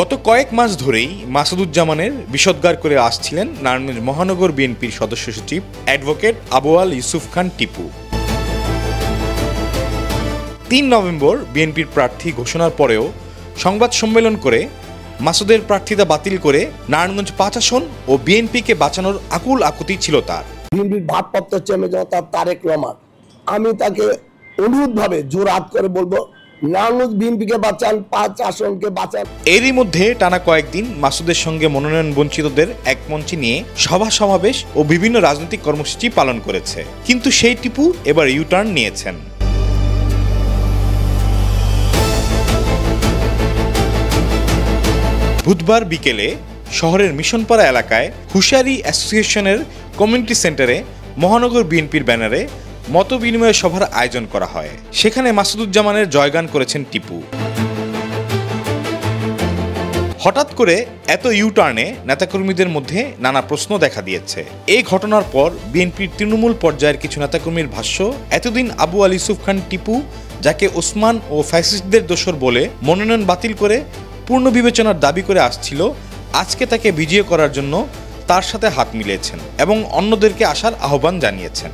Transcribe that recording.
গত কয়েক মাস ধরেই মাসুদুজ্জামানের বিষোদ্গার করে আসছিলেন নারায়ণগঞ্জ মহানগর বিএনপির সদস্য সচিব অ্যাডভোকেট আবু-আল ইউসুফ খান টিপু। ৩ নভেম্বর বিএনপির প্রার্থী ঘোষণার পরেও সংবাদ সম্মেলন করে মাসুদের প্রার্থিতা বাতিল করে নারায়ণগঞ্জ ৫ আসন ও বিএনপিকে বাঁচানোর আকুল আকুতি ছিল তার। বিএনপির ভারপ্রাপ্ত চেয়ারম্যান তারেক রহমান, আমি তাকে অনুরোধভাবে জোরহাত করে বলবো, নারায়ণগঞ্জ বিএনপিকে বাঁচান, ৫ আসনকে বাঁচান। এরই মধ্যে টানা কয়েকদিন মাসুদের সঙ্গে মনোনয়ন বঞ্চিতদের এক মঞ্চে নিয়ে সভা সমাবেশ ও বিভিন্ন রাজনৈতিক কর্মসূচি পালন করেছে। কিন্তু সেই টিপু এবার ইউটার্ন নিয়েছেন। বুধবার বিকেলে শহরের মিশনপাড়া এলাকায় হুঁশিয়ারি অ্যাসোসিয়েশনের কমিউনিটি সেন্টারে মহানগর বিএনপির ব্যানারে মতবিনিময় সভার আয়োজন করা হয়। সেখানে মাসুদুজ্জামানের জয়গান করেছেন টিপু। হঠাৎ করে এত ইউটার্নে নেতাকর্মীদের মধ্যে নানা প্রশ্ন দেখা দিয়েছে। এই ঘটনার পর বিএনপির তৃণমূল পর্যায়ের কিছু নেতাকর্মীর ভাষ্য, এতদিন আবু-আল ইউসুফ খান টিপু, যাকে ওসমান ও ফ্যাসিস্টদের দোসর বলে মনোনয়ন বাতিল করে পূর্ণ বিবেচনার দাবি করে আসছিল, আজকে তাকে বিজয়ী করার জন্য তার সাথে হাত মিলিয়েছেন এবং অন্যদেরকে আসার আহ্বান জানিয়েছেন।